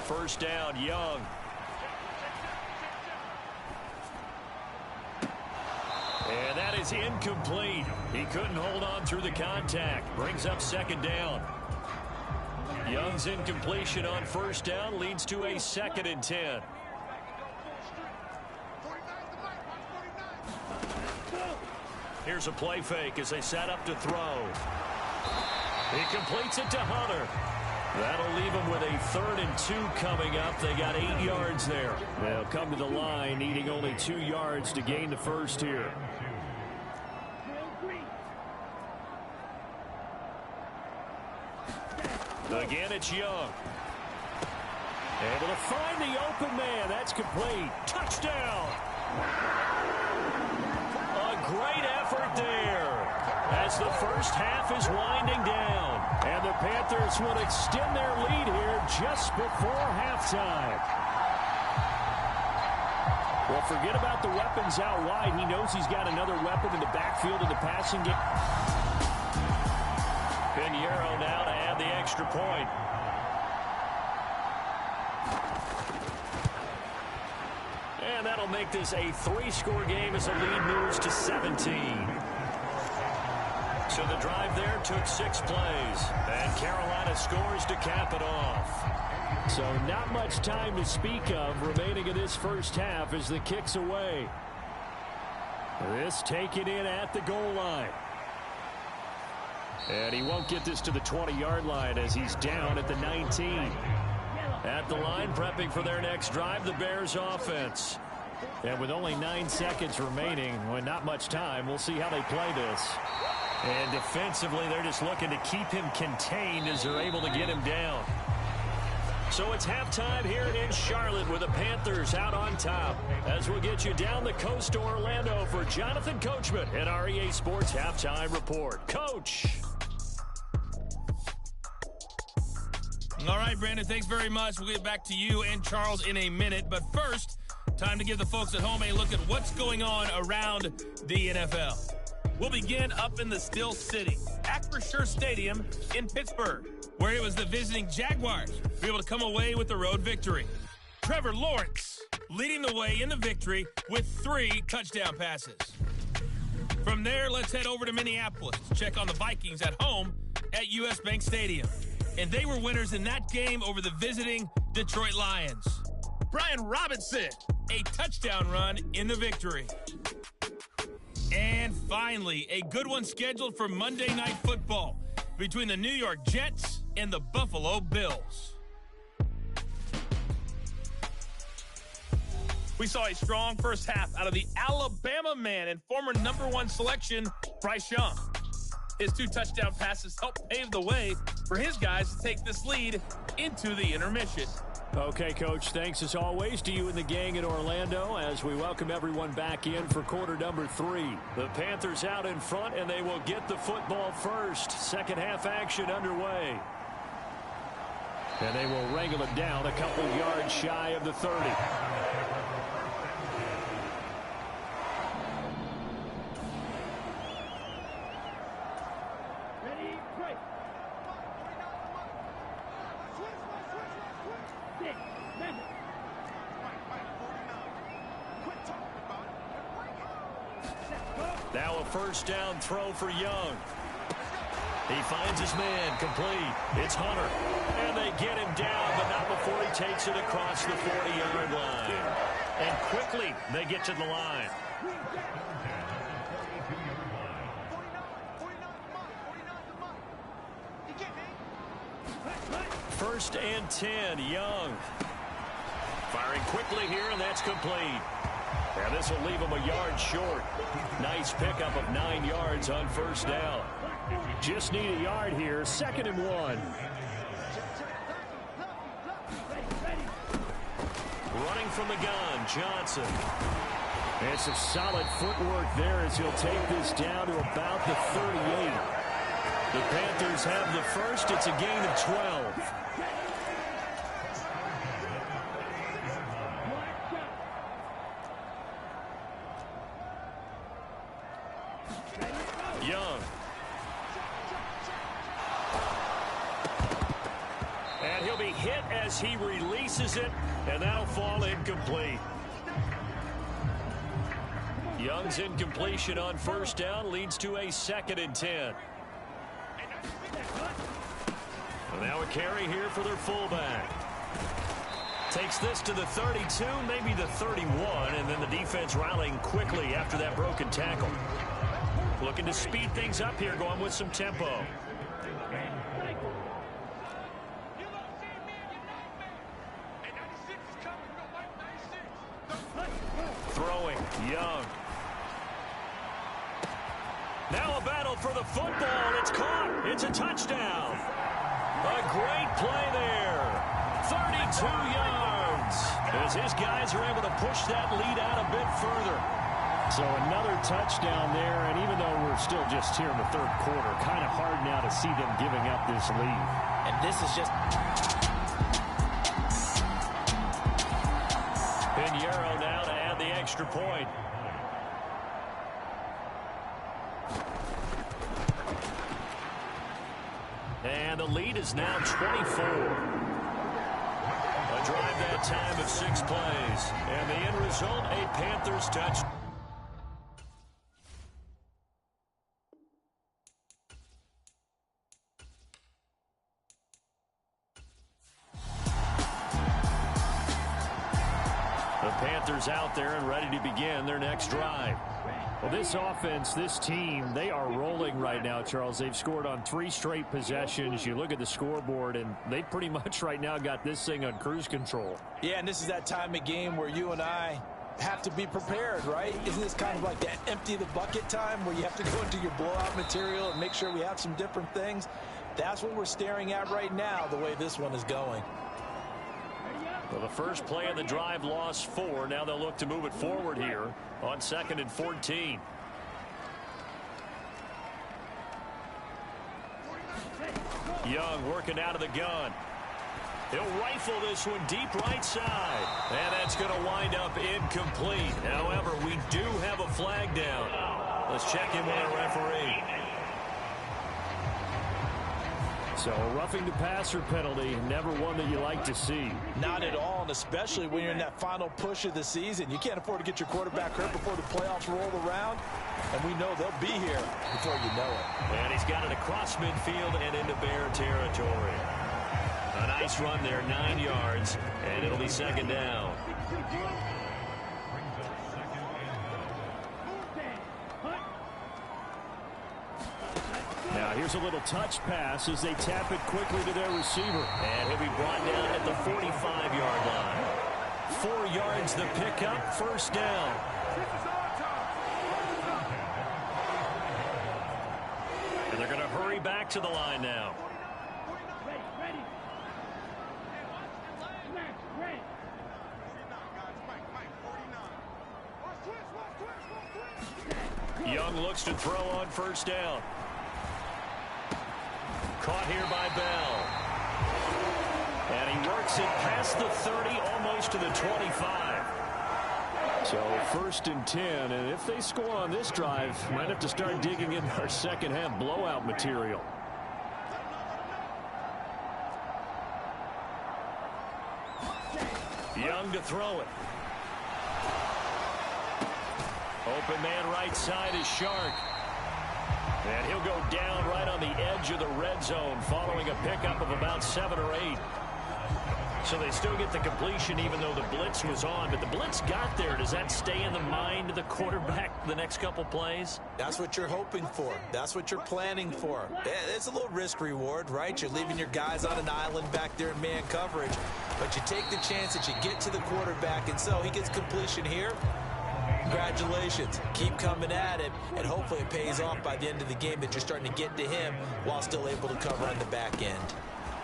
First down, Young. And that is incomplete. He couldn't hold on through the contact. Brings up second down. Young's incompletion on first down leads to a 2nd and 10. Here's a play fake as they set up to throw. He completes it to Hunter. That'll leave them with a 3rd and 2 coming up. They got 8 yards there. They'll come to the line needing only 2 yards to gain the first here. Again, it's Young. Able to find the open man. That's complete. Touchdown. A great effort there as the first half is winding down. And the Panthers will extend their lead here just before halftime. Well, forget about the weapons out wide. He knows he's got another weapon in the backfield in the passing game. Pinheiro now to add the extra point. And that'll make this a 3-score game as the lead moves to 17. So the drive there took 6 plays. And Carolina scores to cap it off. So not much time to speak of remaining in this first half as the kick's away. This taken in at the goal line. And he won't get this to the 20-yard line as he's down at the 19. At the line, prepping for their next drive, the Bears offense. And with only 9 seconds remaining, well, not much time, we'll see how they play this. And defensively, they're just looking to keep him contained as they're able to get him down. So it's halftime here in Charlotte with the Panthers out on top. As we'll get you down the coast to Orlando for Jonathan Coachman at our EA Sports Halftime Report. Coach. All right, Brandon, thanks very much. We'll get back to you and Charles in a minute. But first, time to give the folks at home a look at what's going on around the NFL. We'll begin up in the Steel City, Acrisure Stadium in Pittsburgh, where it was the visiting Jaguars who were able to come away with the road victory. Trevor Lawrence leading the way in the victory with 3 touchdown passes. From there, let's head over to Minneapolis to check on the Vikings at home at US Bank Stadium. And they were winners in that game over the visiting Detroit Lions. Brian Robinson, a touchdown run in the victory. And finally, a good one scheduled for Monday Night Football between the New York Jets and the Buffalo Bills. We saw a strong first half out of the Alabama man and former #1 selection, Bryce Young. His 2 touchdown passes helped pave the way for his guys to take this lead into the intermission. Okay, Coach, thanks as always to you and the gang in Orlando as we welcome everyone back in for quarter number 3. The Panthers out in front, and they will get the football first. Second half action underway. And they will wrangle it down a couple yards shy of the 30. Now a first down throw for Young. He finds his man, complete. It's Hunter. And they get him down, but not before he takes it across the 40-yard line. And quickly, they get to the line. First and 10, Young. Firing quickly here, and that's complete. And this will leave him a yard short. Nice pickup of 9 yards on first down. Just need a yard here. 2nd and 1. Running from the gun, Johnson. And some solid footwork there as he'll take this down to about the 38. The Panthers have the first. It's a gain of 12. And he'll be hit as he releases it, and that'll fall incomplete. Young's incompletion on first down leads to a 2nd and 10. And now a carry here for their fullback. Takes this to the 32, maybe the 31, and then the defense rallying quickly after that broken tackle. Looking to speed things up here, going with some tempo. Throwing, Young. Now a battle for the football. It's caught. It's a touchdown. A great play there. 32 yards. As his guys are able to push that lead out a bit further. So another touchdown there, and even though we're still just here in the 3rd quarter, kind of hard now to see them giving up this lead. And this is just... Pinheiro now to add the extra point. And the lead is now 24. A drive that time of 6 plays. And the end result, a Panthers touchdown. The Panthers out there and ready to begin their next drive. Well, this offense, this team, they are rolling right now, Charles. They've scored on 3 straight possessions. You look at the scoreboard, and they pretty much right now got this thing on cruise control. Yeah, and this is that time of game where you and I have to be prepared, right? Isn't this kind of like that empty the bucket time where you have to go into your blowout material and make sure we have some different things? That's what we're staring at right now, the way this one is going. Well, the first play of the drive lost 4. Now they'll look to move it forward here on 2nd and 14. Young working out of the gun. He'll rifle this one deep right side. And that's going to wind up incomplete. However, we do have a flag down. Let's check in with our referee. So a roughing the passer penalty, never one that you like to see. Not at all, and especially when you're in that final push of the season. You can't afford to get your quarterback hurt before the playoffs roll around, and we know they'll be here before you know it. And he's got it across midfield and into Bear territory. A nice run there, 9 yards, and it'll be 2nd down. Now here's a little touch pass as they tap it quickly to their receiver. And he'll be brought down at the 45-yard line. 4 yards the pickup, 1st down. And they're going to hurry back to the line now. Young looks to throw on 1st down. Caught here by Bell. And he works it past the 30, almost to the 25. So 1st and 10, and if they score on this drive, might have to start digging in our second half blowout material. Young to throw it. Open man right side is Shark. And he'll go down right on the edge of the red zone following a pickup of about 7 or 8. So they still get the completion even though the blitz was on. But the blitz got there. Does that stay in the mind of the quarterback the next couple plays? That's what you're hoping for. That's what you're planning for. It's a little risk reward, right? You're leaving your guys on an island back there in man coverage. But you take the chance that you get to the quarterback. And so he gets completion here. Congratulations. Keep coming at it, and hopefully it pays off by the end of the game that you're starting to get to him while still able to cover on the back end.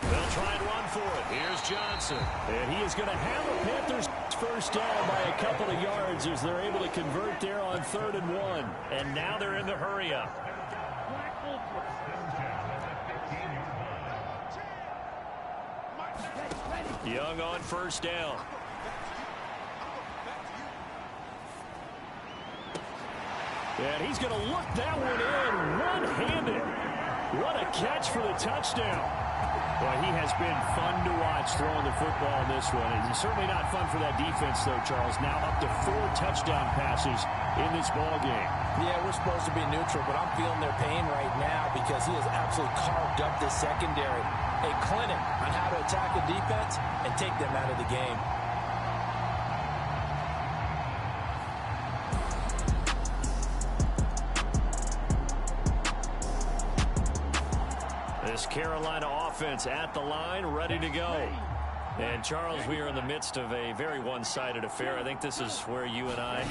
They'll try and run for it. Here's Johnson. And he is going to have a Panthers 1st down by a couple of yards as they're able to convert there on 3rd and 1. And now they're in the hurry up. Young on 1st down. And he's going to look that one in one-handed. What a catch for the touchdown. Well, he has been fun to watch throwing the football in this one. It's certainly not fun for that defense, though, Charles. Now up to 4 touchdown passes in this ball game. Yeah, we're supposed to be neutral, but I'm feeling their pain right now because he has absolutely carved up this secondary. A clinic on how to attack a defense and take them out of the game. This Carolina offense at the line, ready to go. And, Charles, we are in the midst of a very one-sided affair. I think this is where you and I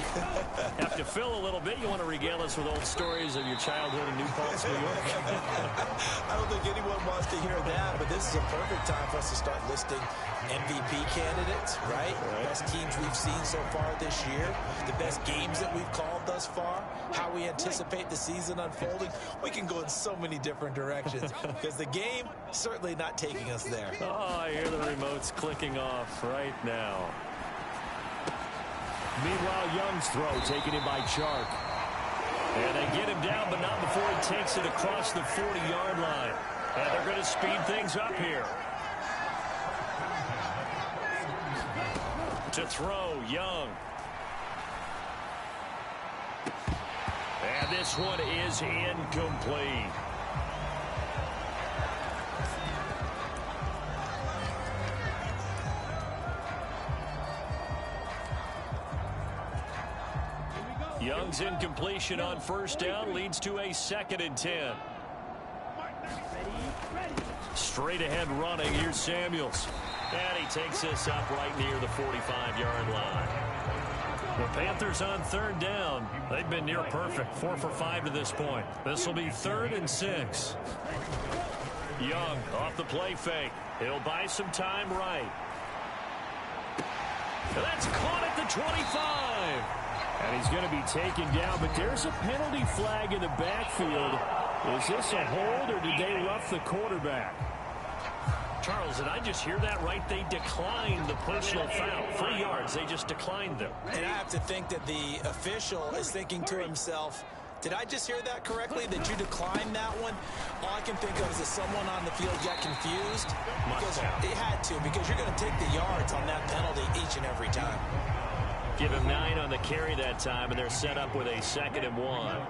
have to fill a little bit. You want to regale us with old stories of your childhood in New Paltz, New York? I don't think anyone wants to hear that, but this is a perfect time for us to start listing MVP candidates, right? The best teams we've seen so far this year, the best games that we've called thus far, how we anticipate the season unfolding. We can go in so many different directions because the game certainly not taking us there. Oh, I hear the remotes clicking off right now. Meanwhile, Young's throw taken in by Chark. And they get him down, but not before he takes it across the 40-yard line. And they're going to speed things up here. To throw, Young. And this one is incomplete. Young's incompletion on first down leads to a 2nd and 10. Straight ahead running. Here's Samuels. And he takes this up right near the 45-yard line. The Panthers on 3rd down. They've been near perfect. 4 for 5 to this point. This will be 3rd and 6. Young off the play fake. He'll buy some time right. That's caught at the 25. And he's going to be taken down, but there's a penalty flag in the backfield. Is this a hold, or did they rough the quarterback? Charles, did I just hear that right? They declined the personal foul. 3 yards, they just declined them. And I have to think that the official is thinking to himself, did I just hear that correctly, that you declined that one? All I can think of is that someone on the field got confused. Because it had to, because you're going to take the yards on that penalty each and every time. Give him 9 on the carry that time, and they're set up with a 2nd and 1.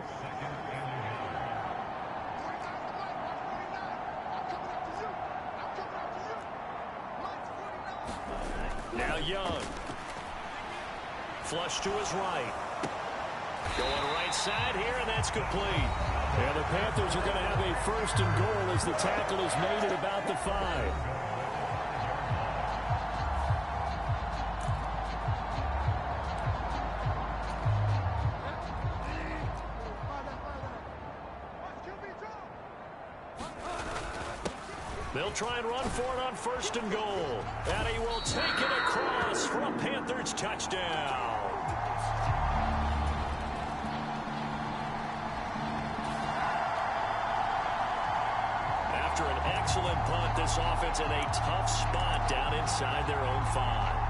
Now Young. Flush to his right. Going right side here, and that's complete. And the Panthers are going to have a 1st and goal as the tackle is made at about the 5. They'll try and run for it on 1st and goal. And he will take it across for a Panthers touchdown. After an excellent punt, this offense in a tough spot down inside their own 5.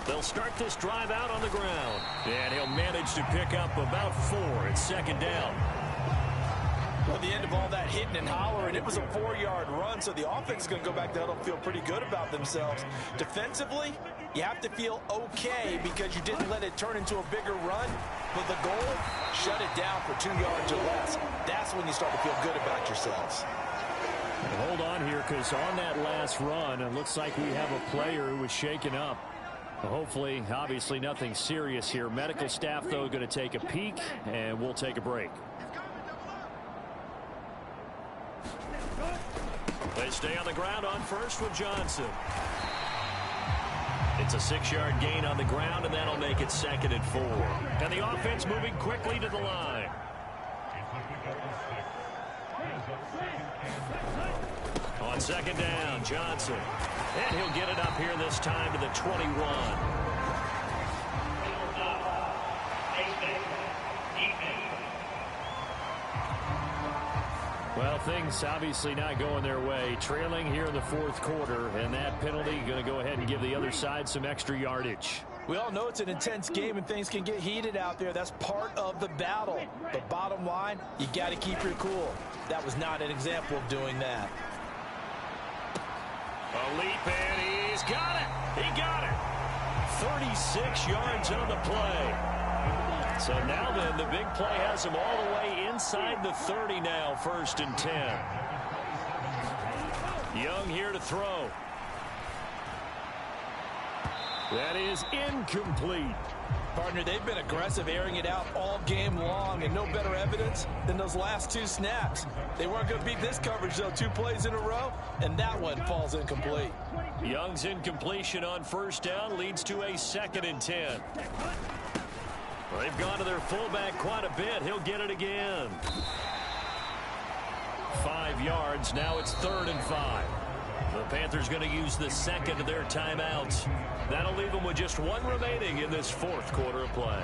They'll start this drive out on the ground. And he'll manage to pick up about 4 at 2nd down. Well, the end of all that hitting and hollering, it was a 4-yard run, so the offense is going to go back down and feel pretty good about themselves. Defensively, you have to feel okay because you didn't let it turn into a bigger run. But the goal, shut it down for 2 yards or less. That's when you start to feel good about yourselves. Hold on here, because on that last run, it looks like we have a player who was shaken up. Hopefully, obviously nothing serious here. Medical staff, though, going to take a peek, and we'll take a break. They stay on the ground on first with Johnson. It's a 6-yard gain on the ground, and that'll make it 2nd and 4. And the offense moving quickly to the line. On 2nd down, Johnson. And he'll get it up here this time to the 21. Well, things obviously not going their way. Trailing here in the 4th quarter, and that penalty going to go ahead and give the other side some extra yardage. We all know it's an intense game and things can get heated out there. That's part of the battle. But bottom line, you got to keep your cool. That was not an example of doing that. A leap, and he's got it. He got it. 36 yards on the play. So now then, the big play has him all the way inside the 30 now, 1st and 10. Young here to throw. That is incomplete. Partner, they've been aggressive, airing it out all game long, and no better evidence than those last 2 snaps. They weren't going to beat this coverage, though, 2 plays in a row, and that one falls incomplete. Young's incompletion on 1st down leads to a 2nd and 10. Well, they've gone to their fullback quite a bit. He'll get it again. 5 yards. Now it's 3rd and 5. The Panthers going to use the second of their timeouts. That'll leave them with just 1 remaining in this 4th quarter of play.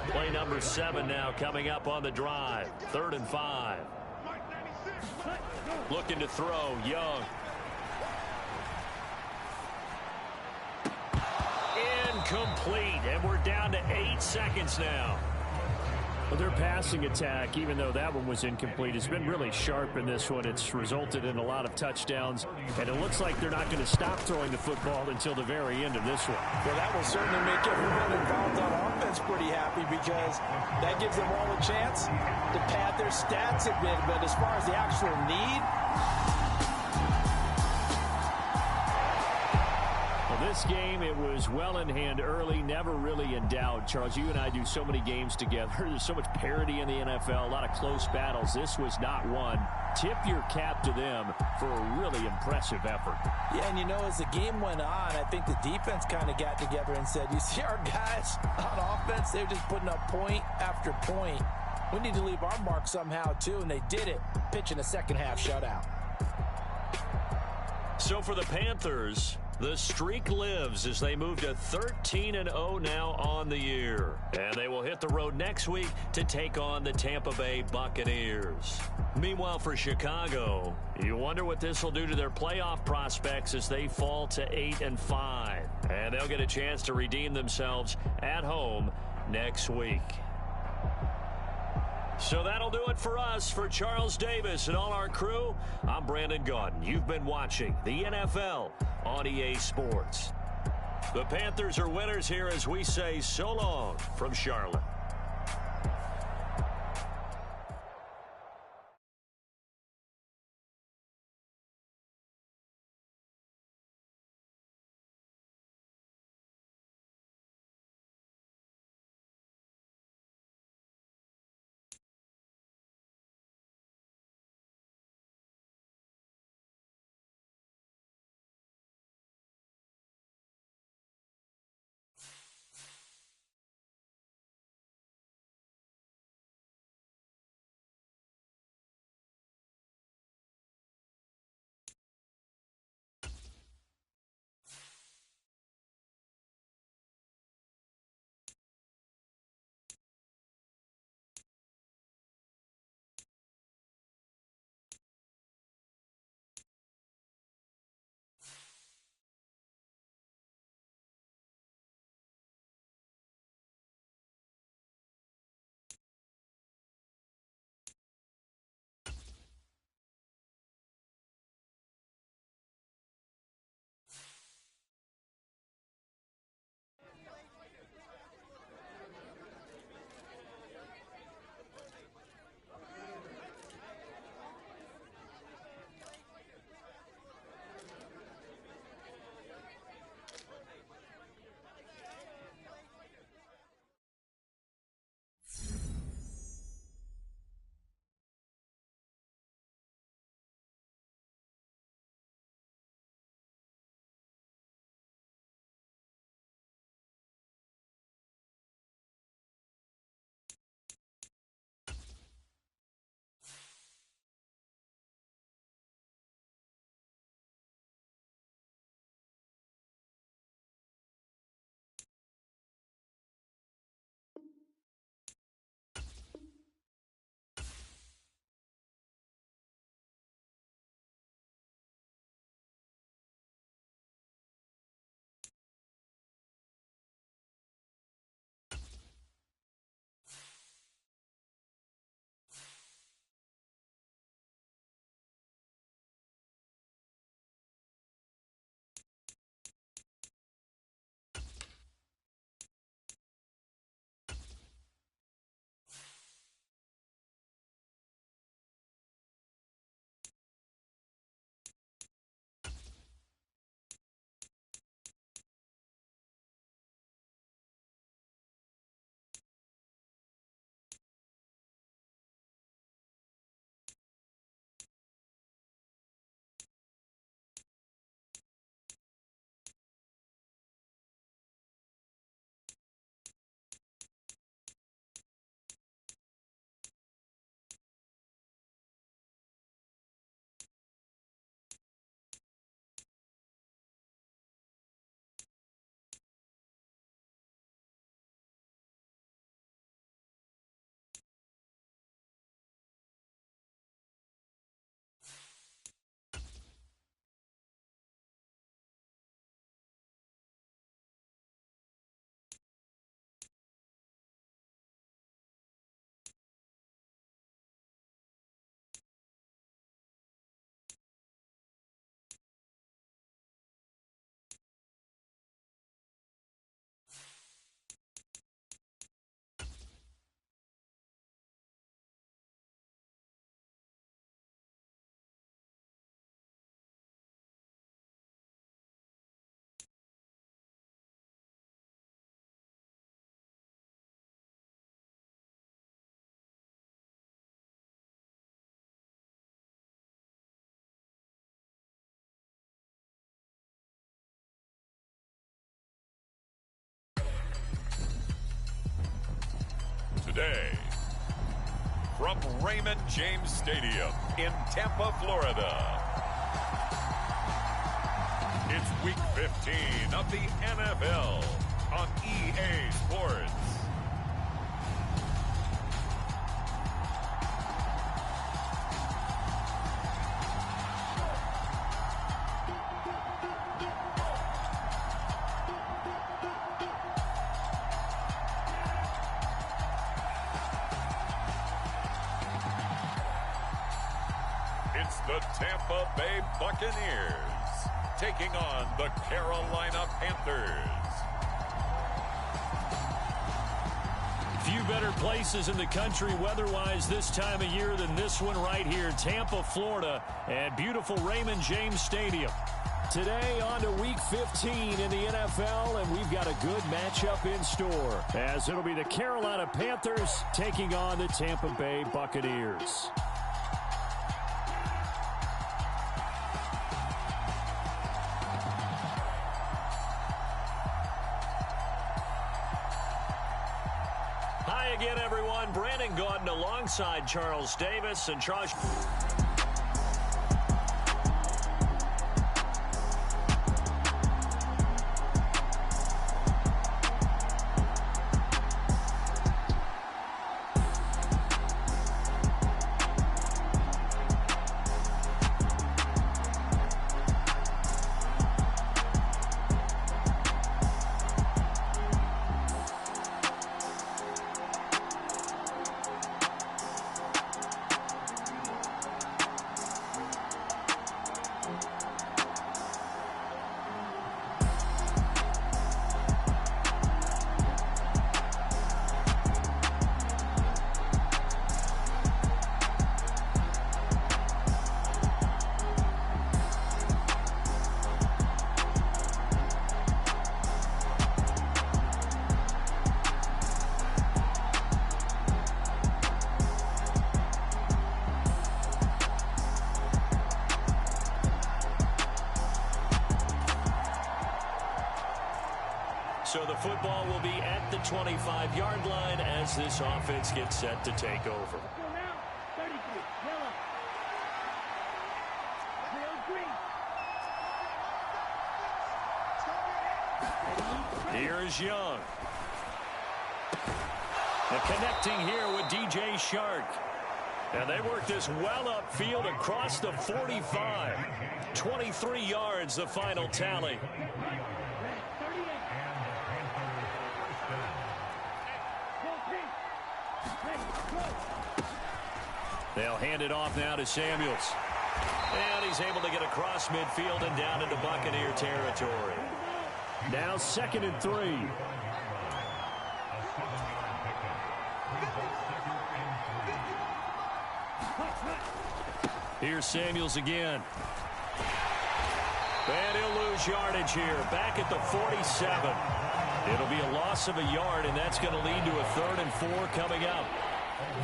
Play number 7 now coming up on the drive. 3rd and 5. Looking to throw. Young. Incomplete. And we're down to 8 seconds now. Well, their passing attack, even though that one was incomplete, has been really sharp in this one. It's resulted in a lot of touchdowns, and it looks like they're not going to stop throwing the football until the very end of this one. Well, that will certainly make everyone involved on offense pretty happy because that gives them all a chance to pad their stats a bit. But as far as the actual need, this game, it was well in hand early, never really in doubt. Charles, you and I do so many games together. There's so much parity in the NFL, a lot of close battles. This was not one. Tip your cap to them for a really impressive effort. Yeah, and you know, as the game went on, I think the defense kind of got together and said, you see our guys on offense, they're just putting up point after point. We need to leave our mark somehow, too, and they did it, pitching a second-half shutout. So for the Panthers, the streak lives as they move to 13-0 now on the year. And they will hit the road next week to take on the Tampa Bay Buccaneers. Meanwhile, for Chicago, you wonder what this will do to their playoff prospects as they fall to 8-5. And they'll get a chance to redeem themselves at home next week. So that'll do it for us. For Charles Davis and all our crew, I'm Brandon Gaudin. You've been watching the NFL on EA Sports. The Panthers are winners here as we say so long from Charlotte. today. From Raymond James Stadium in Tampa, Florida. It's Week 15 of the NFL on EA Sports. It's the Tampa Bay Buccaneers taking on the Carolina Panthers. Few better places in the country weather-wise this time of year than this one right here, Tampa, Florida, at beautiful Raymond James Stadium. Today on to Week 15 in the NFL, and we've got a good matchup in store, as it'll be the Carolina Panthers taking on the Tampa Bay Buccaneers. Hi again, everyone. Brandon Gaudin alongside Charles Davis and Charles. So the football will be at the 25-yard line as this offense gets set to take over. Here's Young. And connecting here with DJ Shark. And they work this well upfield across the 45. 23 yards, the final tally. They'll hand it off now to Samuels. And he's able to get across midfield and down into Buccaneer territory. Now 2nd and 3. Here's Samuels again. And he'll lose yardage here. Back at the 47. It'll be a loss of a yard, and that's going to lead to a 3rd and 4 coming up.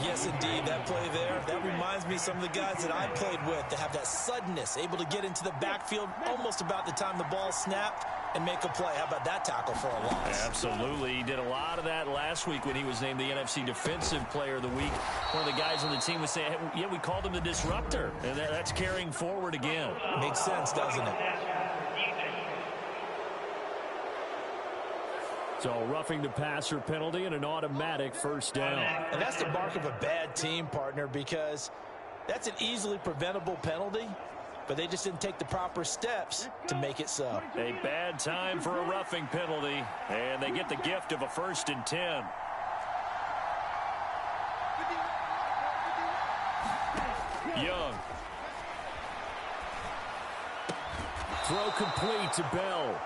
Yes, indeed. That play there, that reminds me of some of the guys that I played with that have that suddenness, able to get into the backfield almost about the time the ball snapped and make a play. How about that tackle for a loss? Absolutely. He did a lot of that last week when he was named the NFC Defensive Player of the Week. One of the guys on the team was saying, hey, yeah, we called him the disruptor. And that's carrying forward again. Makes sense, doesn't it? So roughing the passer penalty and an automatic 1st down. And that's the mark of a bad team, partner, because that's an easily preventable penalty, but they just didn't take the proper steps to make it so. A bad time for a roughing penalty, and they get the gift of a 1st and 10. Young. Throw complete to Bell.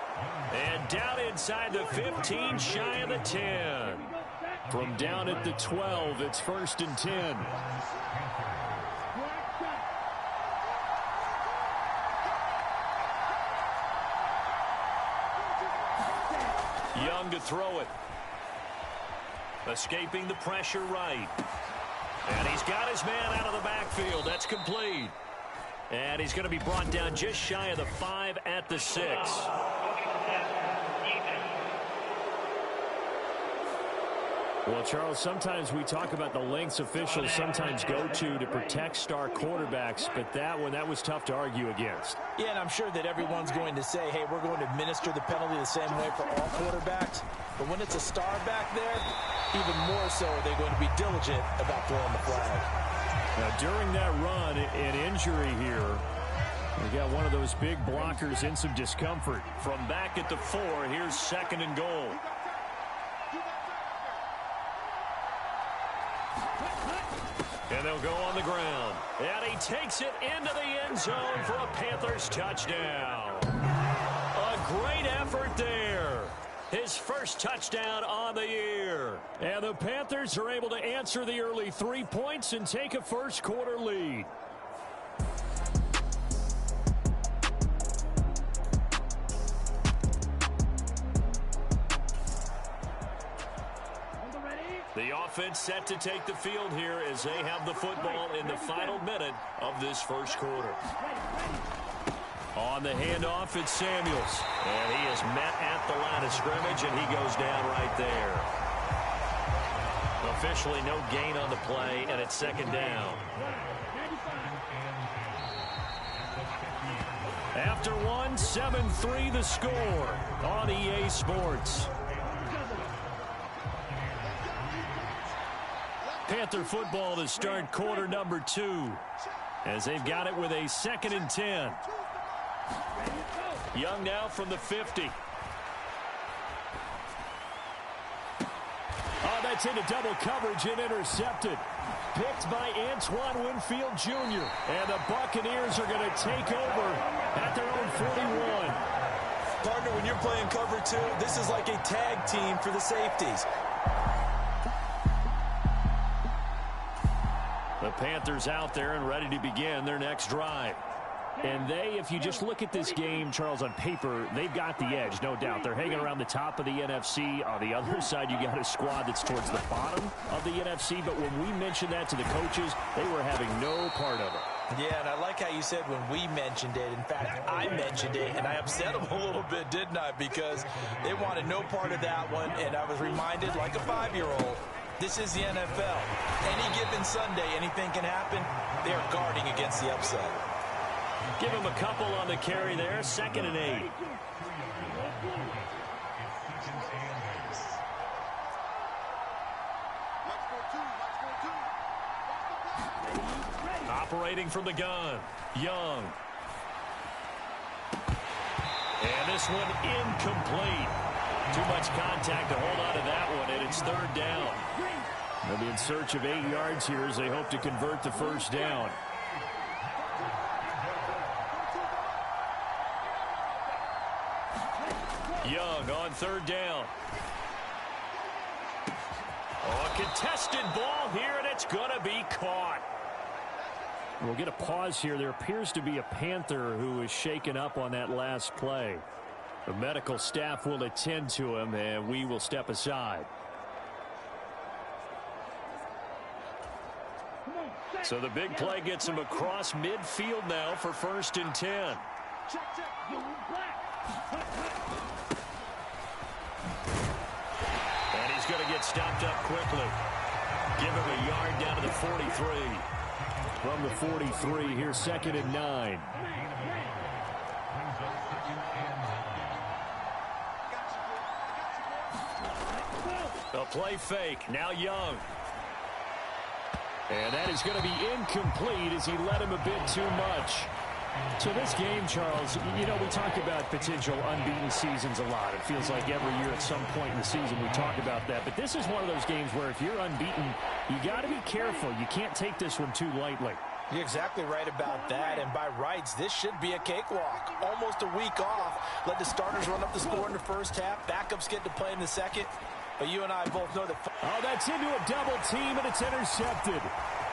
And down inside the 15, shy of the 10. From down at the 12, it's 1st and 10. Young to throw it. Escaping the pressure right. And he's got his man out of the backfield. That's complete. And he's going to be brought down just shy of the 5 at the 6. Well, Charles, sometimes we talk about the lengths officials sometimes go to protect star quarterbacks, but that was tough to argue against. Yeah, and I'm sure that everyone's going to say, hey, we're going to administer the penalty the same way for all quarterbacks. But when it's a star back there, even more so they're going to be diligent about throwing the flag. Now, during that run, an injury here. We got one of those big blockers in some discomfort. From back at the 4, here's 2nd and goal. And they'll go on the ground. And he takes it into the end zone for a Panthers touchdown. A great effort there. His first touchdown on the year. And the Panthers are able to answer the early 3 points and take a first quarter lead. The offense set to take the field here as they have the football in the final minute of this first quarter. On the handoff, it's Samuels. And he is met at the line of scrimmage, and he goes down right there. Officially no gain on the play, and it's 2nd down. After 1, 7-3 the score on EA Sports. Panther football to start quarter number 2 as they've got it with a 2nd and 10. Young now from the 50. Oh, that's into double coverage and intercepted. Picked by Antoine Winfield Jr. And the Buccaneers are going to take over at their own 41. Partner, when you're playing cover 2, this is like a tag team for the safeties. The Panthers out there and ready to begin their next drive. And they, if you just look at this game, Charles, on paper, they've got the edge, no doubt. They're hanging around the top of the NFC. On the other side, you got a squad that's towards the bottom of the NFC. But when we mentioned that to the coaches, they were having no part of it. Yeah, and I like how you said when we mentioned it. In fact, I mentioned it, and I upset them a little bit, didn't I? Because they wanted no part of that one, and I was reminded like a 5-year-old. This is the NFL. Any given Sunday, anything can happen. They are guarding against the upset. Give him a couple on the carry there. 2nd and 8. Operating from the gun, Young. And this one incomplete. Too much contact to hold on to that one, and it's 3rd down. They'll be in search of 8 yards here as they hope to convert the first down. Young on 3rd down. Oh, a contested ball here, and it's going to be caught. We'll get a pause here. There appears to be a Panther who is shaken up on that last play. The medical staff will attend to him, and we will step aside. So the big play gets him across midfield now for 1st and 10. And he's going to get stopped up quickly. Give him a yard down to the 43. From the 43, here's 2nd and 9. A play fake. Now Young. And that is going to be incomplete as he led him a bit too much. So this game, Charles, you know, we talk about potential unbeaten seasons a lot. It feels like every year at some point in the season we talk about that. But this is one of those games where if you're unbeaten, you got to be careful. You can't take this one too lightly. You're exactly right about that, and by rights, this should be a cakewalk. Almost a week off. Let the starters run up the score in the first half. Backups get to play in the second. But you and I both know that... Oh, that's into a double team, and it's intercepted.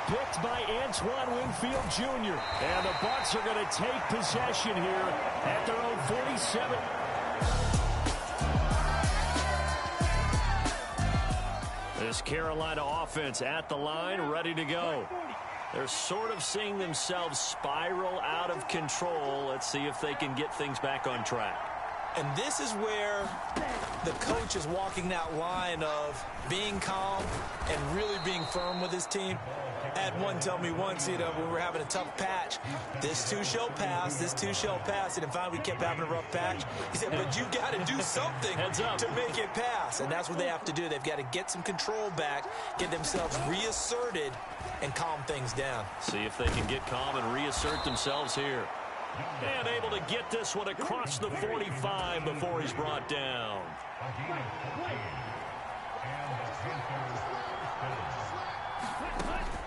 Picked by Antoine Winfield Jr. And the Bucs are going to take possession here at their own 47. This Carolina offense at the line, ready to go. They're sort of seeing themselves spiral out of control. Let's see if they can get things back on track. And this is where the coach is walking that line of being calm and really being firm with his team. I had one tell me once, when we were having a tough patch, this too shall pass, this too shall pass. And finally we kept having a rough patch. He said, but you got to do something to make it pass. And that's what they have to do. They've got to get some control back, get themselves reasserted, and calm things down. See if they can get calm and reassert themselves here. And able to get this one across the 45 before he's brought down.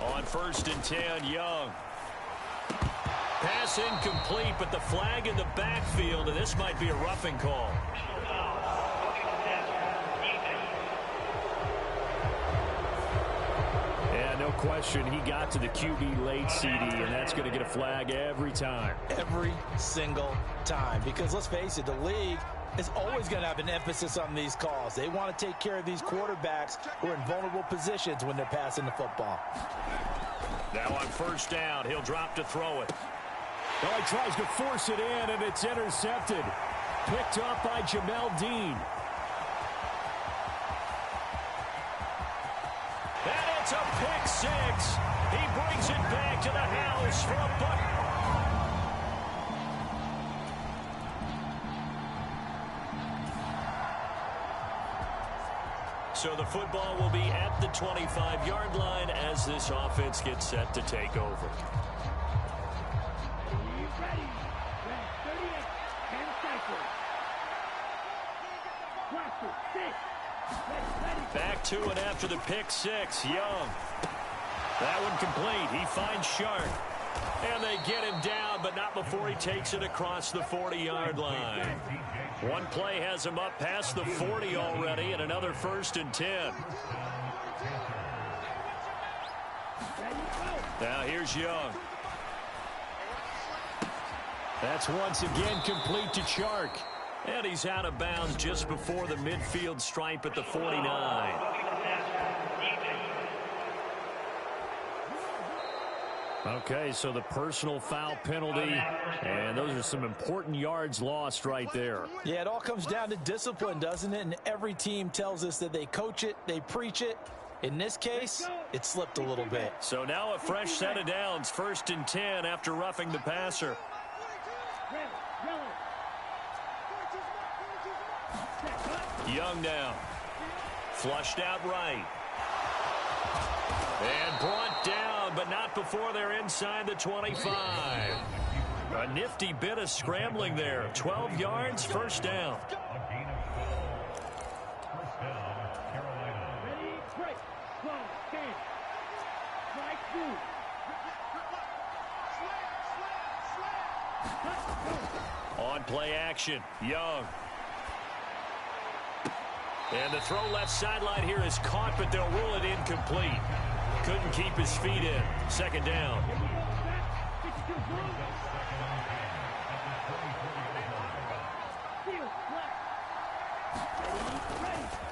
On 1st and 10, Young. Pass incomplete, but the flag in the backfield, and this might be a roughing call. Yeah, no question. He got to the QB late, CD, and that's going to get a flag every time. Every single time. Because let's face it, the league is always going to have an emphasis on these calls. They want to take care of these quarterbacks who are in vulnerable positions when they're passing the football. Now on 1st down, he'll drop to throw it. Oh, he tries to force it in, and it's intercepted. Picked up by Jamel Dean. And it's a pick 6. He brings it back to the house for a buck. So the football will be at the 25-yard line as this offense gets set to take over. Back to it after the pick 6. Young. That one complete. He finds Sharp. And they get him down, but not before he takes it across the 40-yard line. One play has him up past the 40 already, and another 1st and 10. Now here's Young. That's once again complete to Chark. And he's out of bounds just before the midfield stripe at the 49. Okay, so the personal foul penalty, and those are some important yards lost right there. Yeah, it all comes down to discipline, doesn't it? And every team tells us that they coach it, they preach it. In this case, it slipped a little bit. So now a fresh set of downs, 1st and 10 after roughing the passer. Young now. Flushed out right. And brought down, but not before they're inside the 25. A nifty bit of scrambling there. 12 yards, 1st down. On play action, Young. And the throw left sideline here is caught, but they'll rule it incomplete. Couldn't keep his feet in. 2nd down.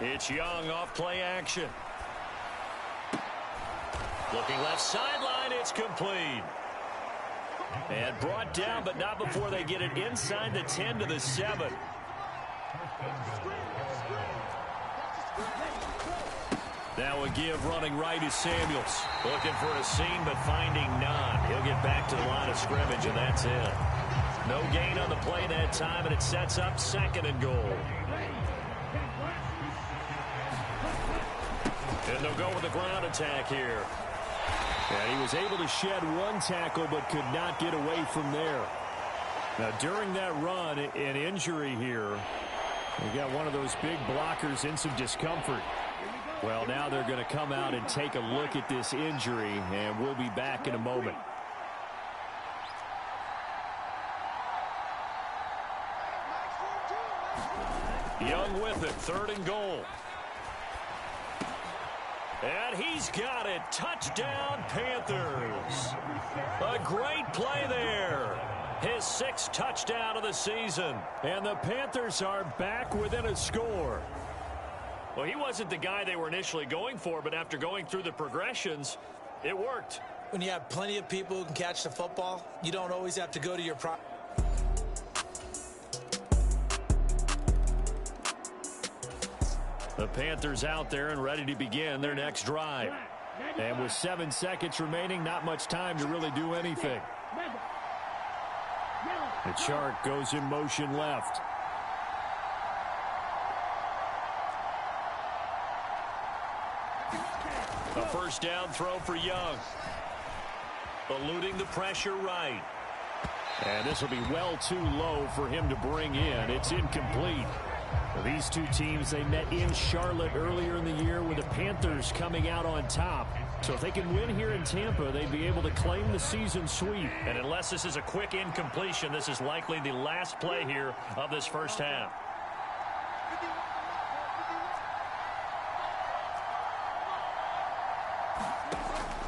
It's Young off play action. Looking left sideline, it's complete. And brought down, but not before they get it inside the 10 to the 7. That would give running right is Samuels. Looking for a seam, but finding none. He'll get back to the line of scrimmage, and that's it. No gain on the play that time, and it sets up 2nd and goal. And they'll go with the ground attack here. And he was able to shed one tackle, but could not get away from there. Now, during that run, an injury here. We got one of those big blockers in some discomfort. Well, now they're going to come out and take a look at this injury, and we'll be back in a moment. Young with it, 3rd and goal. And he's got it. Touchdown, Panthers. A great play there. His 6th touchdown of the season. And the Panthers are back within a score. Well, he wasn't the guy they were initially going for, but after going through the progressions, it worked. When you have plenty of people who can catch the football, you don't always have to go to your The Panthers out there and ready to begin their next drive. And with 7 seconds remaining, not much time to really do anything. The Chark goes in motion left. A first down throw for Young. Eluding the pressure right. And this will be well too low for him to bring in. It's incomplete. These two teams, they met in Charlotte earlier in the year with the Panthers coming out on top. So if they can win here in Tampa, they'd be able to claim the season sweep. And unless this is a quick incompletion, this is likely the last play here of this first half.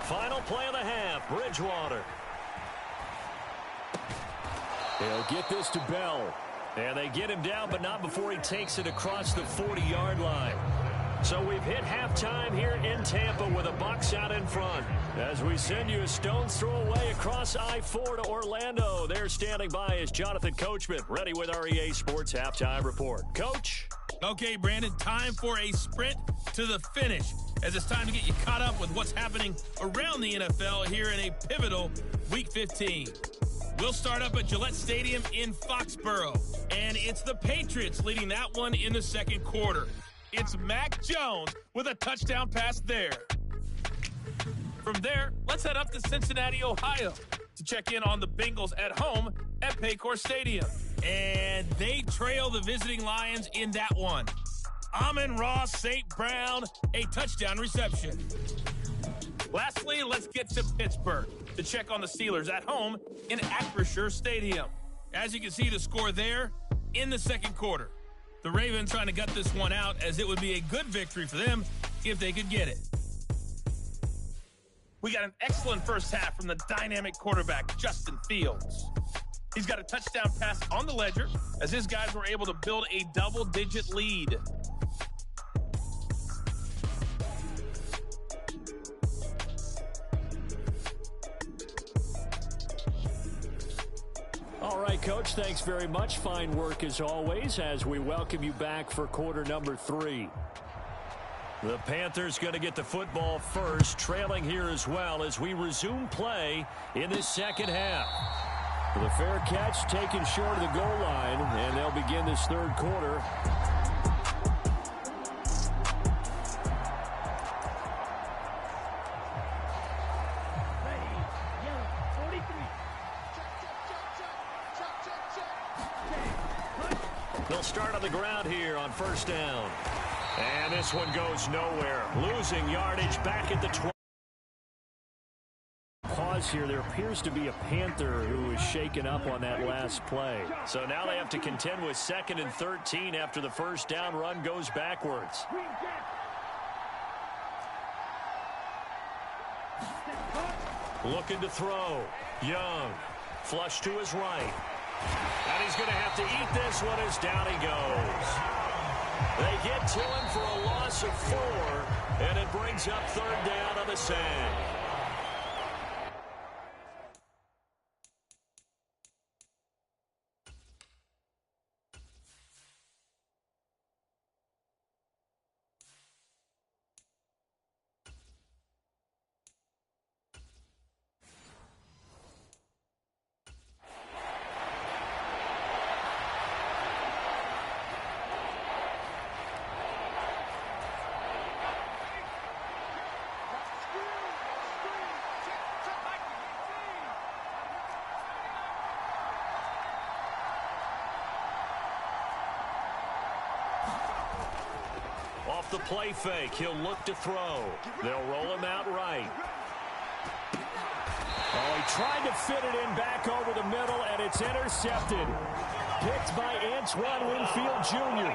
Final play of the half, Bridgewater. They'll get this to Bell. And they get him down, but not before he takes it across the 40-yard line. So we've hit halftime here in Tampa with a Bucs out in front. As we send you a stone's throw away across I-4 to Orlando. There standing by is Jonathan Coachman, ready with our EA Sports Halftime Report. Coach? Okay, Brandon, time for a sprint to the finish, as it's time to get you caught up with what's happening around the NFL here in a pivotal Week 15. We'll start up at Gillette Stadium in Foxborough, and it's the Patriots leading that one in the second quarter. It's Mac Jones with a touchdown pass there. From there, let's head up to Cincinnati, Ohio to check in on the Bengals at home at Paycor Stadium. And they trail the visiting Lions in that one. Amon-Ra St. Brown, a touchdown reception. Lastly, let's get to Pittsburgh to check on the Steelers at home in Acrisure Stadium. As you can see the score there in the second quarter. The Ravens trying to gut this one out, as it would be a good victory for them if they could get it. We got an excellent first half from the dynamic quarterback, Justin Fields. He's got a touchdown pass on the ledger as his guys were able to build a double-digit lead. All right, Coach, thanks very much. Fine work as always as we welcome you back for quarter number 3. The Panthers going to get the football first, trailing here as well as we resume play in this second half. The fair catch taken short of the goal line, and they'll begin this third quarter. They'll start on the ground here on first down. And this one goes nowhere. Losing yardage back at the 20. Pause here. There appears to be a Panther who is shaken up on that last play. So now they have to contend with 2nd and 13 after the first down run goes backwards. Looking to throw. Young. Flush to his right. And he's going to have to eat this one as down he goes. They get to him for a loss of 4, and it brings up third down on the sag. Off the play fake, he'll look to throw. They'll roll him out right. Oh, he tried to fit it in back over the middle, and it's intercepted. Picked by Antoine Winfield Jr.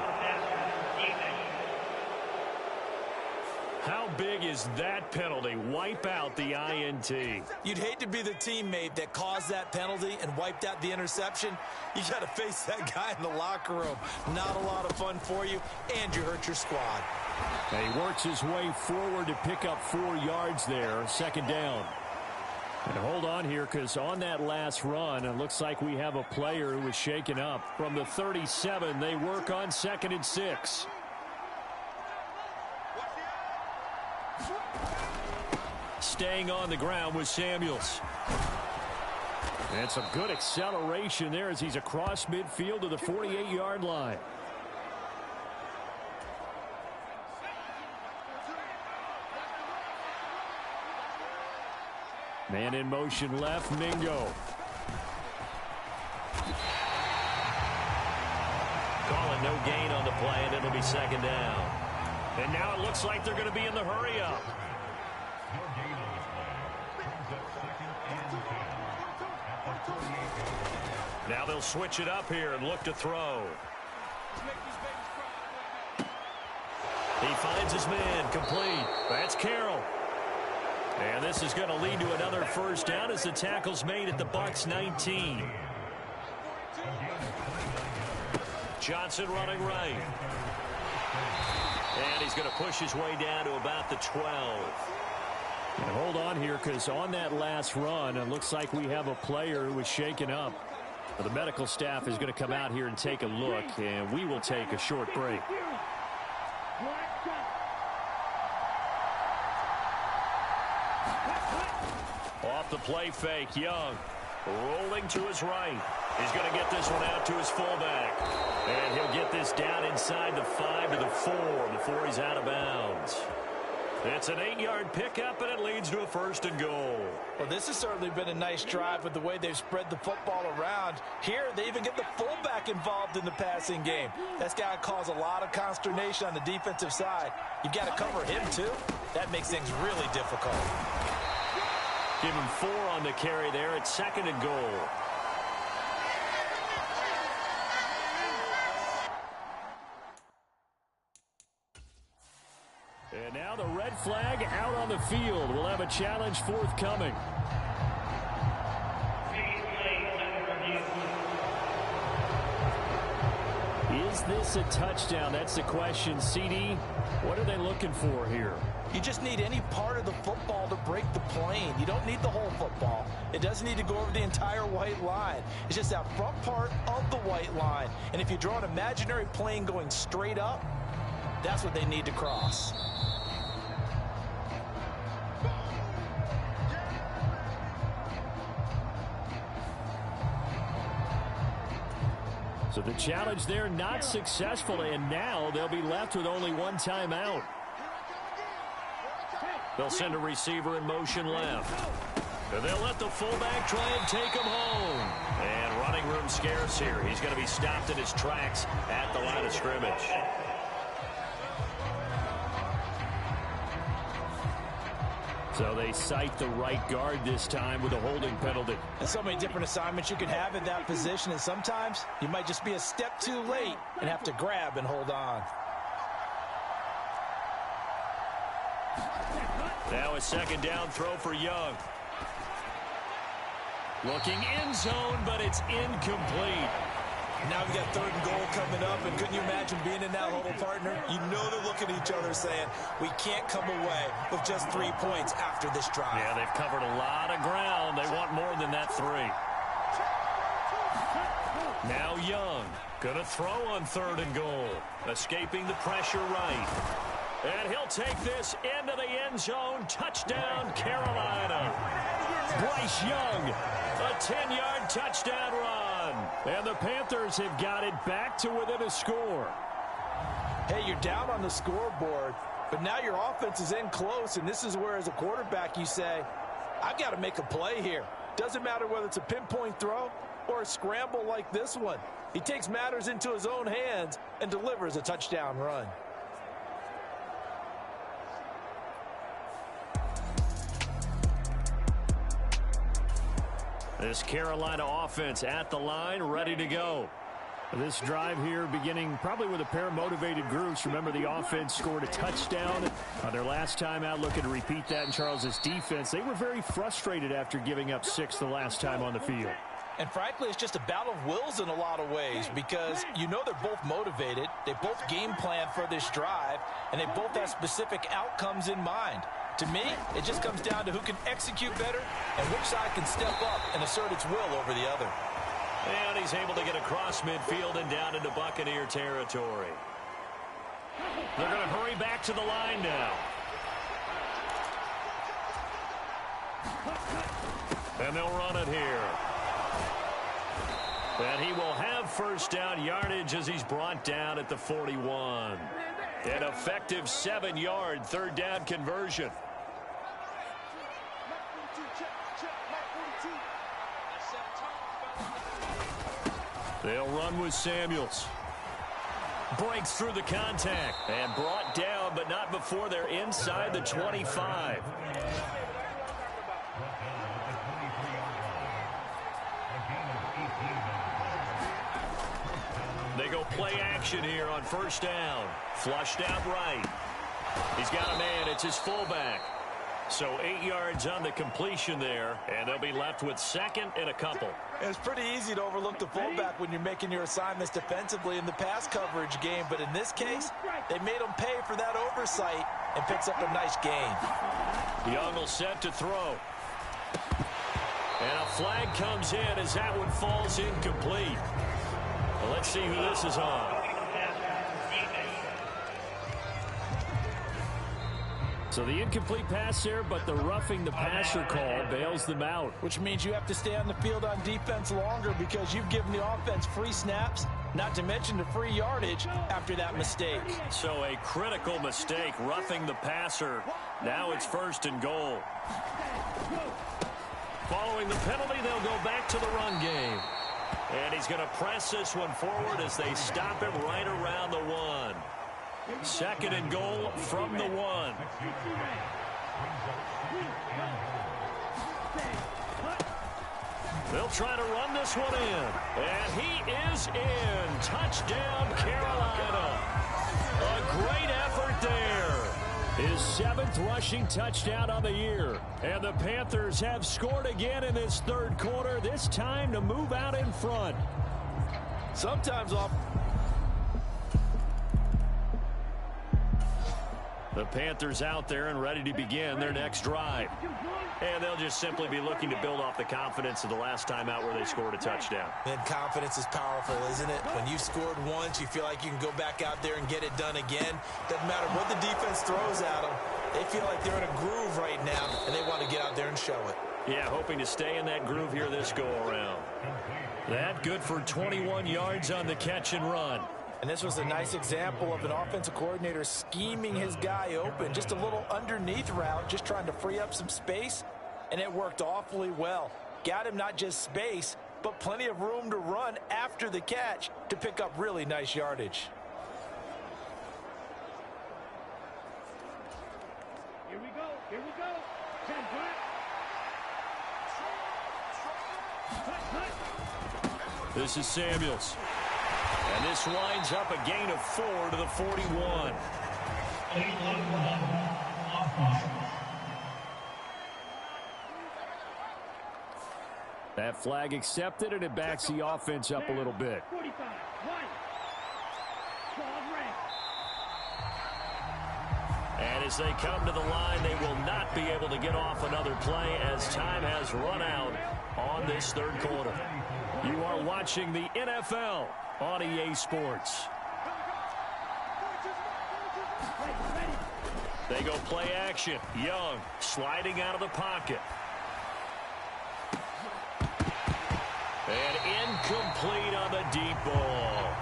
How big is that penalty? Wipe out the INT. You'd hate to be the teammate that caused that penalty and wiped out the interception. You got to face that guy in the locker room. Not a lot of fun for you, and you hurt your squad. And he works his way forward to pick up 4 yards there. Second down. And hold on here, because on that last run, it looks like we have a player who was shaken up. From the 37, they work on 2nd and 6. staying on the ground with Samuels. And some good acceleration there as he's across midfield to the 48-yard line. Man in motion left, Mingo. Calling no gain on the play, and it'll be second down. And now it looks like they're going to be in the hurry-up. Now they'll switch it up here and look to throw. He finds his man, complete. That's Carroll. And this is going to lead to another first down as the tackle's made at the Bucs 19. Johnson running right. And he's going to push his way down to about the 12. And hold on here, because on that last run, it looks like we have a player who was shaken up. The medical staff is going to come out here and take a look, and we will take a short break. Off the play fake, Young. Rolling to his right. He's going to get this one out to his fullback. And he'll get this down inside the 5 to the 4 before he's out of bounds. It's an 8-yard pickup, and it leads to a 1st and goal. Well, this has certainly been a nice drive with the way they've spread the football around. Here, they even get the fullback involved in the passing game. That's got to cause a lot of consternation on the defensive side. You've got to cover him, too. That makes things really difficult. Give him 4 on the carry there. It's 2nd and goal. And now the red flag out on the field. We'll have a challenge forthcoming. Is this a touchdown? That's the question. CD, what are they looking for here? You just need any part of the football to break the plane. You don't need the whole football. It doesn't need to go over the entire white line. It's just that front part of the white line. And if you draw an imaginary plane going straight up, that's what they need to cross. So the challenge there not successful, and now they'll be left with only one timeout. They'll send a receiver in motion left. And they'll let the fullback try and take him home. And running room scarce here. He's going to be stopped in his tracks at the line of scrimmage. So they cite the right guard this time with a holding penalty. And so many different assignments you can have in that position, and sometimes you might just be a step too late and have to grab and hold on. Now a 2nd down throw for Young. Looking end zone, but it's incomplete. Now we got 3rd and goal coming up, and couldn't you imagine being in that huddle, partner? You know they're looking at each other saying, we can't come away with just 3 points after this drive. Yeah, they've covered a lot of ground. They want more than that 3. Now Young, gonna throw on 3rd and goal. Escaping the pressure right. And he'll take this into the end zone. Touchdown, Carolina. Bryce Young, a 10-yard touchdown run. And the Panthers have got it back to within a score. Hey, you're down on the scoreboard, but now your offense is in close, and this is where, as a quarterback, you say, I've got to make a play here. Doesn't matter whether it's a pinpoint throw or a scramble like this one. He takes matters into his own hands and delivers a touchdown run. This Carolina offense at the line, ready to go. This drive here beginning probably with a pair of motivated groups. Remember, the offense scored a touchdown their last time out. Looking to repeat that in Charles' defense. They were very frustrated after giving up 6 the last time on the field. And frankly, it's just a battle of wills in a lot of ways, because you know they're both motivated. They both game plan for this drive, and they both have specific outcomes in mind. To me, it just comes down to who can execute better and which side can step up and assert its will over the other. And he's able to get across midfield and down into Buccaneer territory. They're going to hurry back to the line now. And they'll run it here. And he will have first down yardage as he's brought down at the 41. An effective 7-yard third down conversion. They'll run with Samuels. Breaks through the contact and brought down, but not before they're inside the 25. They go play action here on first down. Flushed out right. He's got a man. It's his fullback. So 8 yards on the completion there, and they'll be left with second and a couple. It's pretty easy to overlook the fullback when you're making your assignments defensively in the pass coverage game, but in this case, they made him pay for that oversight and picks up a nice gain. Young will set to throw. And a flag comes in as that one falls incomplete. Well, let's see who this is on. So the incomplete pass there, but the roughing the passer call bails them out. Which means you have to stay on the field on defense longer because you've given the offense free snaps, not to mention the free yardage after that mistake. So a critical mistake, roughing the passer. Now it's first and goal. Following the penalty, they'll go back to the run game. And he's going to press this one forward as they stop him right around the 1. Second and goal from the 1. They'll try to run this one in. And he is in. Touchdown, Carolina. A great effort there. His 7th rushing touchdown on the year. And the Panthers have scored again in this third quarter, this time to move out in front. Sometimes off. The Panthers out there and ready to begin their next drive. And they'll just simply be looking to build off the confidence of the last time out where they scored a touchdown. And confidence is powerful, isn't it? When you've scored once, you feel like you can go back out there and get it done again. Doesn't matter what the defense throws at them. They feel like they're in a groove right now, and they want to get out there and show it. Yeah, hoping to stay in that groove here this go-around. That good for 21 yards on the catch and run. And this was a nice example of an offensive coordinator scheming his guy open. Just a little underneath route, just trying to free up some space, and it worked awfully well. Got him not just space, but plenty of room to run after the catch to pick up really nice yardage. Here we go. Here we go. 10 back. This is Samuels. And this winds up a gain of 4 to the 41. That flag accepted, and it backs the offense up a little bit. 45. And as they come to the line, they will not be able to get off another play as time has run out on this third quarter. You are watching the NFL on EA Sports. They go play action. Young sliding out of the pocket. And incomplete on the deep ball.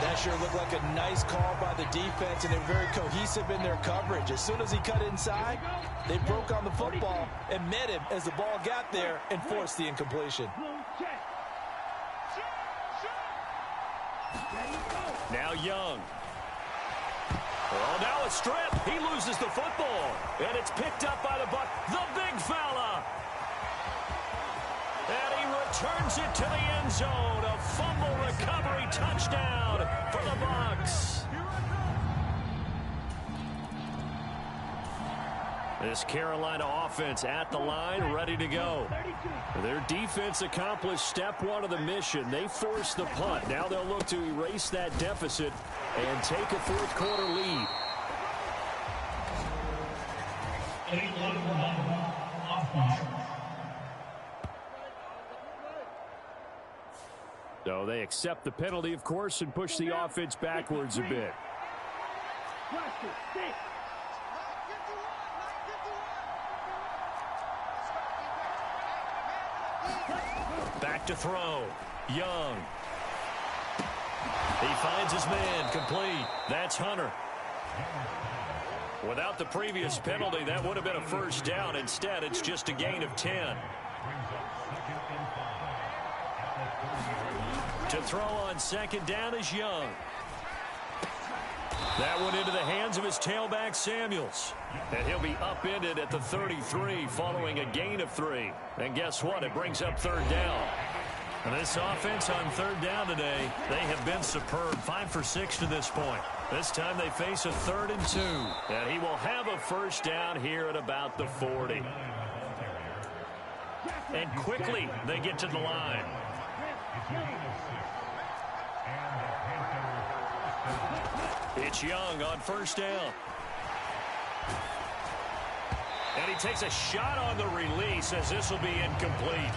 That sure looked like a nice call by the defense, and they're very cohesive in their coverage. As soon as he cut inside, they broke on the football and met him as the ball got there and forced the incompletion. Now Young. Oh, now a strip. He loses the football. And it's picked up by the Buck. The big fella. And he returns it to the end zone. A fumble recovery touchdown for the Bucs. This Carolina offense at the line, ready to go. Their defense accomplished step 1 of the mission. They forced the punt. Now they'll look to erase that deficit and take a fourth quarter lead. So they accept the penalty, of course, and push the offense backwards a bit. Back to throw. Young. He finds his man. Complete. That's Hunter. Without the previous penalty, that would have been a first down. Instead, it's just a gain of 10. To throw on second down is Young. That one into the hands of his tailback, Samuels. And he'll be upended at the 33 following a gain of 3. And guess what? It brings up third down. And this offense on third down today, they have been superb. 5 for 6 to this point. This time they face a 3rd and 2. And he will have a first down here at about the 40. And quickly they get to the line. It's Young on first down. And he takes a shot on the release as this will be incomplete.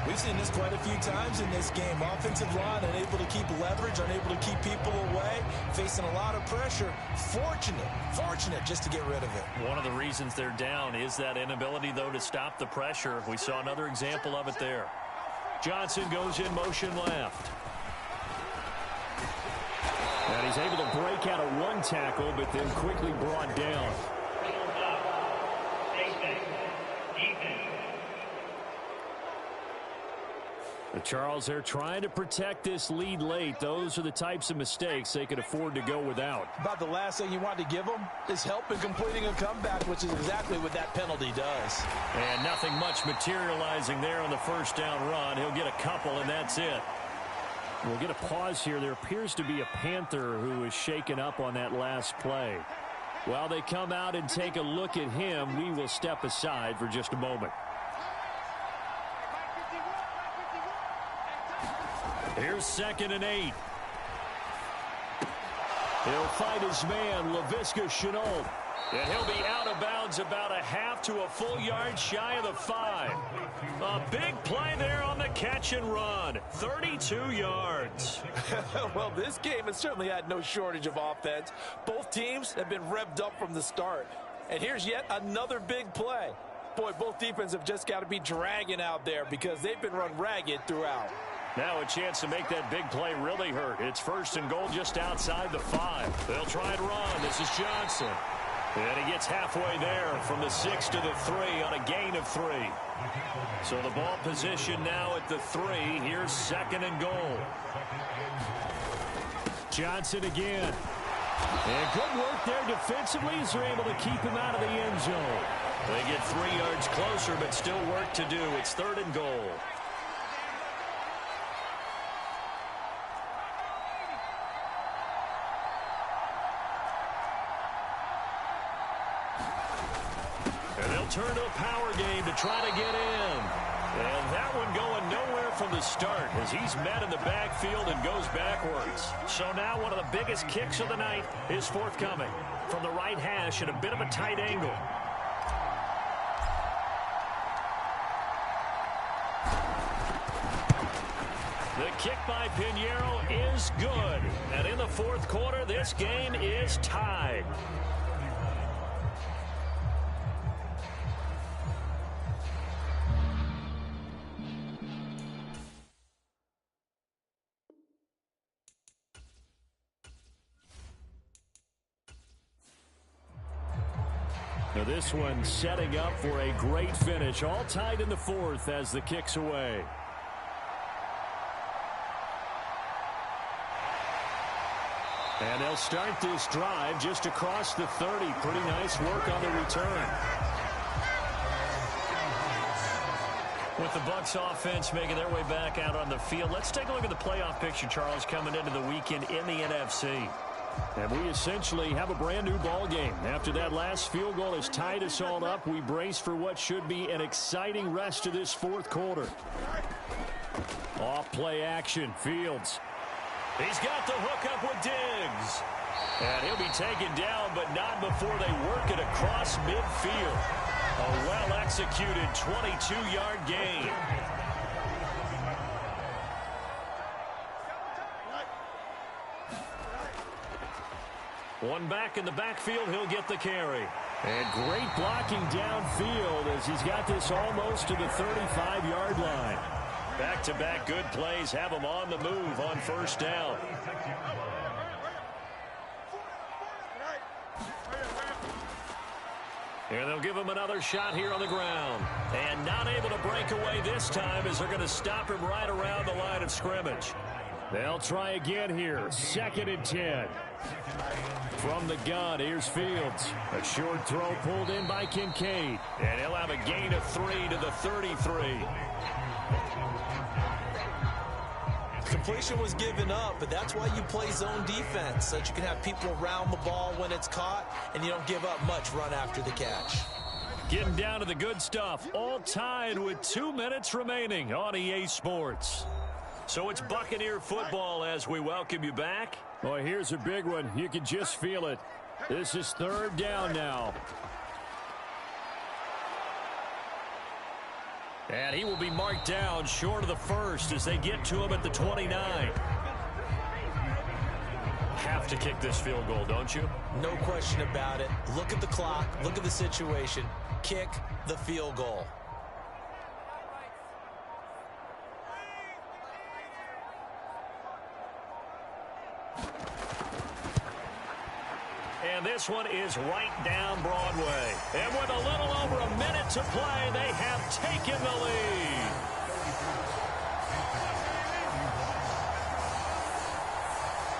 We've seen this quite a few times in this game. Offensive line unable to keep leverage, unable to keep people away, facing a lot of pressure. Fortunate just to get rid of it. One of the reasons they're down is that inability, though, to stop the pressure. We saw another example of it there. Johnson goes in motion left. And he's able to break out of one tackle, but then quickly brought down. The Charles, they're trying to protect this lead late. Those are the types of mistakes they could afford to go without. About the last thing you want to give them is help in completing a comeback, which is exactly what that penalty does. And nothing much materializing there on the first down run. He'll get a couple, and that's it. We'll get a pause here. There appears to be a Panther who is shaken up on that last play. While they come out and take a look at him, we will step aside for just a moment. Here's 2nd and 8. He'll fight his man, Laviska Shenault. And he'll be out of bounds about a half to a full yard shy of the 5. A big play there on the catch and run. 32 yards. Well, this game has certainly had no shortage of offense. Both teams have been revved up from the start. And here's yet another big play. Boy, both defenses have just got to be dragging out there because they've been run ragged throughout. Now a chance to make that big play really hurt. It's 1st and goal just outside the 5. They'll try and run. This is Johnson. And he gets halfway there from the 6 to the 3 on a gain of 3. So the ball position now at the 3. Here's 2nd and goal. Johnson again. And good work there defensively as they're able to keep him out of the end zone. They get 3 yards closer, but still work to do. It's 3rd and goal. Turn to a power game to try to get in. And that one going nowhere from the start as he's met in the backfield and goes backwards. So now one of the biggest kicks of the night is forthcoming from the right hash at a bit of a tight angle. The kick by Pinheiro is good. And in the 4th quarter, this game is tied. Now this one setting up for a great finish. All tied in the 4th as the kick's away. And they'll start this drive just across the 30. Pretty nice work on the return. With the Bucs offense making their way back out on the field, let's take a look at the playoff picture, Charles, coming into the weekend in the NFC. And we essentially have a brand-new ball game. After that last field goal has tied us all up, we brace for what should be an exciting rest of this 4th quarter. Off play action, Fields. He's got the hook up with Diggs. And he'll be taken down, but not before they work it across midfield. A well-executed 22-yard gain. One back in the backfield, he'll get the carry. And great blocking downfield as he's got this almost to the 35-yard line. Back-to-back good plays have him on the move on first down. And they'll give him another shot here on the ground. And not able to break away this time as they're going to stop him right around the line of scrimmage. They'll try again here. 2nd and 10. From the gun, here's Fields. A short throw pulled in by Kincaid. And he'll have a gain of 3 to the 33. Completion was given up, but that's why you play zone defense, so that you can have people around the ball when it's caught, and you don't give up much run after the catch. Getting down to the good stuff, all tied with 2 minutes remaining on EA Sports. So it's Buccaneer football as we welcome you back. Boy, here's a big one. You can just feel it. This is 3rd down now. And he will be marked down short of the first as they get to him at the 29. Have to kick this field goal, don't you? No question about it. Look at the clock. Look at the situation. Kick the field goal. And this one is right down Broadway. And with a little over a minute to play, they have taken the lead.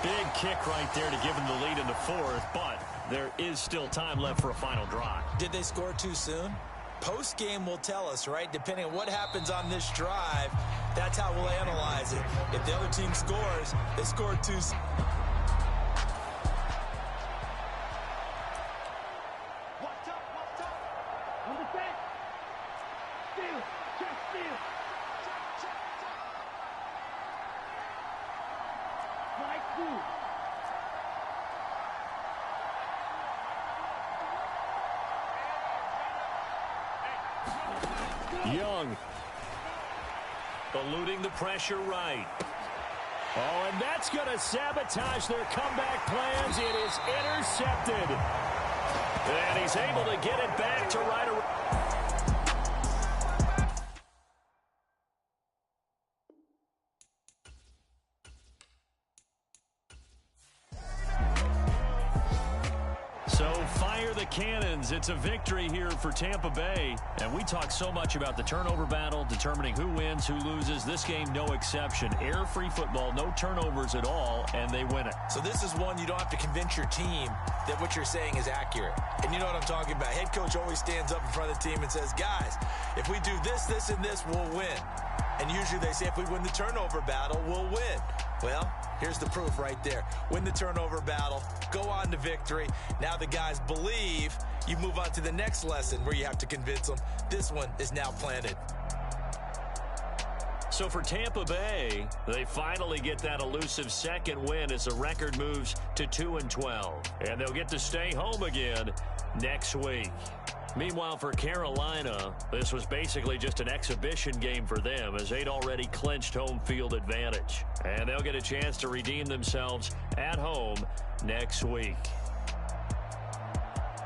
Big kick right there to give them the lead in the 4th, but there is still time left for a final drive. Did they score too soon? Post-game will tell us, right? Depending on what happens on this drive, that's how we'll analyze it. If the other team scores, they scored too soon. Young eluding the pressure right. Oh, and that's going to sabotage their comeback plans. It is intercepted. And he's able to get it back to right around. So fire the cannons. It's a victory here for Tampa Bay. And we talk so much about the turnover battle, determining who wins, who loses. This game, no exception. Air-free football, no turnovers at all, and they win it. So this is one you don't have to convince your team that what you're saying is accurate. And you know what I'm talking about. Head coach always stands up in front of the team and says, guys, if we do this, this, and this, we'll win. And usually they say if we win the turnover battle, we'll win. Well, here's the proof right there. Win the turnover battle, go on to victory. Now the guys believe. You move on to the next lesson where you have to convince them. This one is now planted. So for Tampa Bay, they finally get that elusive second win as the record moves to 2-12. And they'll get to stay home again next week. Meanwhile, for Carolina, this was basically just an exhibition game for them as they'd already clinched home field advantage. And they'll get a chance to redeem themselves at home next week.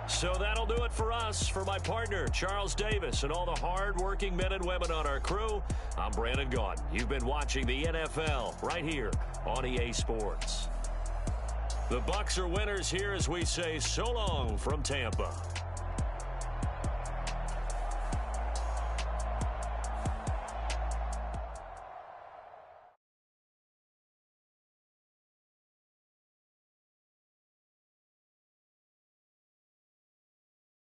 So that'll do it for us. For my partner, Charles Davis, and all the hard-working men and women on our crew, I'm Brandon Gaudin. You've been watching the NFL right here on EA Sports. The Bucs are winners here as we say so long from Tampa.